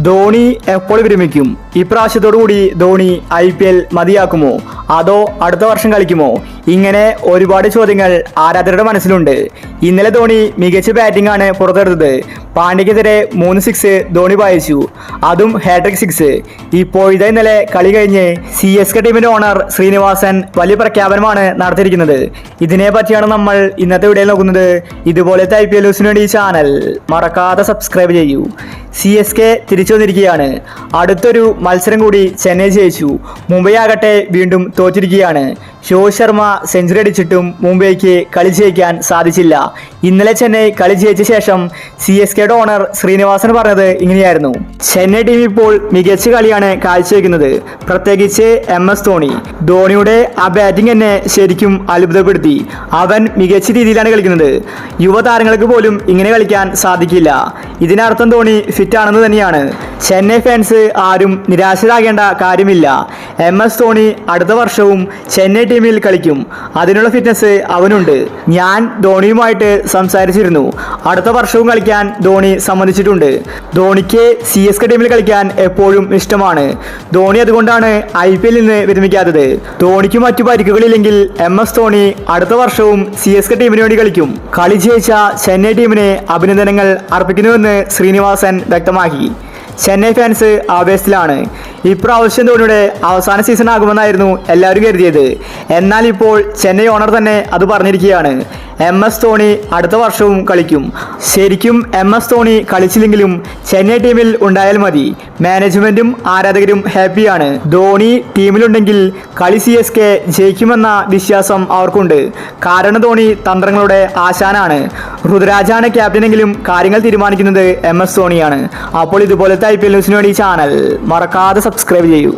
ധോണി എപ്പോൾ വിരമിക്കും? ഇപ്രാവശ്യത്തോടുകൂടി ധോണി IPL മതിയാക്കുമോ, അതോ അടുത്ത വർഷം കളിക്കുമോ? ഇങ്ങനെ ഒരുപാട് ചോദ്യങ്ങൾ ആരാധകരുടെ മനസ്സിലുണ്ട്. ഇന്നലെ ധോണി മികച്ച ബാറ്റിംഗ് ആണ് പുറത്തെടുത്തത്. പാണ്ഡ്യക്കെതിരെ 3 സിക്സ് ധോണി പായിച്ചു, അതും ഹാട്രിക് സിക്സ്. ഇപ്പോഴത്തെ ഇന്നലെ കളി കഴിഞ്ഞ് CSK ടീമിന്റെ ഓണർ ശ്രീനിവാസൻ വലിയ പ്രഖ്യാപനമാണ് നടത്തിയിരിക്കുന്നത്. ഇതിനെ പറ്റിയാണ് നമ്മൾ ഇന്നത്തെ വീഡിയോയിൽ നോക്കുന്നത്. ഇതുപോലത്തെ IPL ന്യൂസിന് വേണ്ടി ഈ ചാനൽ മറക്കാതെ സബ്സ്ക്രൈബ് ചെയ്യൂ. CSK തിരിച്ചു വന്നിരിക്കുകയാണ്. അടുത്തൊരു മത്സരം കൂടി ചെന്നൈ ജയിച്ചു. മുംബൈ ആകട്ടെ വീണ്ടും തോറ്റിരിക്കുകയാണ്. രോഹിത് ശർമ്മ സെഞ്ചുറി അടിച്ചിട്ടും മുംബൈക്ക് കളി ജയിക്കാൻ സാധിച്ചില്ല. ഇന്നലെ ചെന്നൈ കളി ജയിച്ച ശേഷം CSKയുടെ ഓണർ ശ്രീനിവാസൻ പറഞ്ഞത് ഇങ്ങനെയായിരുന്നു: ചെന്നൈ ടീം ഇപ്പോൾ മികച്ച കളിയാണ് കാഴ്ചവെക്കുന്നത്, പ്രത്യേകിച്ച് MS ധോണി. ധോണിയുടെ ആ ബാറ്റിംഗ് എന്നെ ശരിക്കും അത്ഭുതപ്പെടുത്തി. അവൻ മികച്ച രീതിയിലാണ് കളിക്കുന്നത്. യുവതാരങ്ങൾക്ക് പോലും ഇങ്ങനെ കളിക്കാൻ സാധിക്കില്ല. ഇതിനർത്ഥം ധോണി ഫിറ്റ് ആണെന്ന് തന്നെയാണ്. ചെന്നൈ ഫാൻസ് ആരും നിരാശരാകേണ്ട കാര്യമില്ല. MS ധോണി അടുത്ത വർഷവും ചെന്നൈ ടീമിൽ കളിക്കും. അതിനുള്ള ഫിറ്റ്നസ് അവനുണ്ട്. ഞാൻ ധോണിയുമായിട്ട് സംസാരിച്ചിരുന്നു. അടുത്ത വർഷവും കളിക്കാൻ ധോണി സമ്മതിച്ചിട്ടുണ്ട്. ധോണിക്ക് CSK ടീമിൽ കളിക്കാൻ എപ്പോഴും ഇഷ്ടമാണ്. ധോണി അതുകൊണ്ടാണ് IPL നിന്ന് വിരമിക്കാത്തത്. ധോണിക്ക് മറ്റു പരിക്കുകളില്ലെങ്കിൽ MS ധോണി അടുത്ത വർഷവും CSK ടീമിന് വേണ്ടി കളിക്കും. കളി ജയിച്ച ചെന്നൈ ടീമിന് അഭിനന്ദനങ്ങൾ അർപ്പിക്കുന്നുവെന്ന് ശ്രീനിവാസൻ വ്യക്തമാക്കി. ചെന്നൈ ഫാൻസ് ആവേശത്തിലാണ്. ഇപ്രാവശ്യം ധോണിയുടെ അവസാന സീസൺ ആകുമെന്നായിരുന്നു എല്ലാവരും കരുതിയത്. എന്നാൽ ഇപ്പോൾ ചെന്നൈ ഓണർ തന്നെ അത് പറഞ്ഞിരിക്കുകയാണ്. MS ധോണി അടുത്ത വർഷവും കളിക്കും. ശരിക്കും MS ധോണി കളിച്ചില്ലെങ്കിലും ചെന്നൈ ടീമിൽ ഉണ്ടായാൽ മതി. മാനേജ്മെന്റും ആരാധകരും ഹാപ്പിയാണ്. ധോണി ടീമിലുണ്ടെങ്കിൽ കളി CSK ജയിക്കുമെന്ന വിശ്വാസം അവർക്കുണ്ട്. കാരണം ധോണി തന്ത്രങ്ങളുടെ ആശാനാണ്. ഋതുരാജാണ് ക്യാപ്റ്റനെങ്കിലും കാര്യങ്ങൾ തീരുമാനിക്കുന്നത് MS ധോണിയാണ്. അപ്പോൾ ഇതുപോലത്തെ IPL ന്യൂസിന് വേണ്ടി ചാനൽ മറക്കാതെ സബ്സ്ക്രൈബ് ചെയ്യൂ.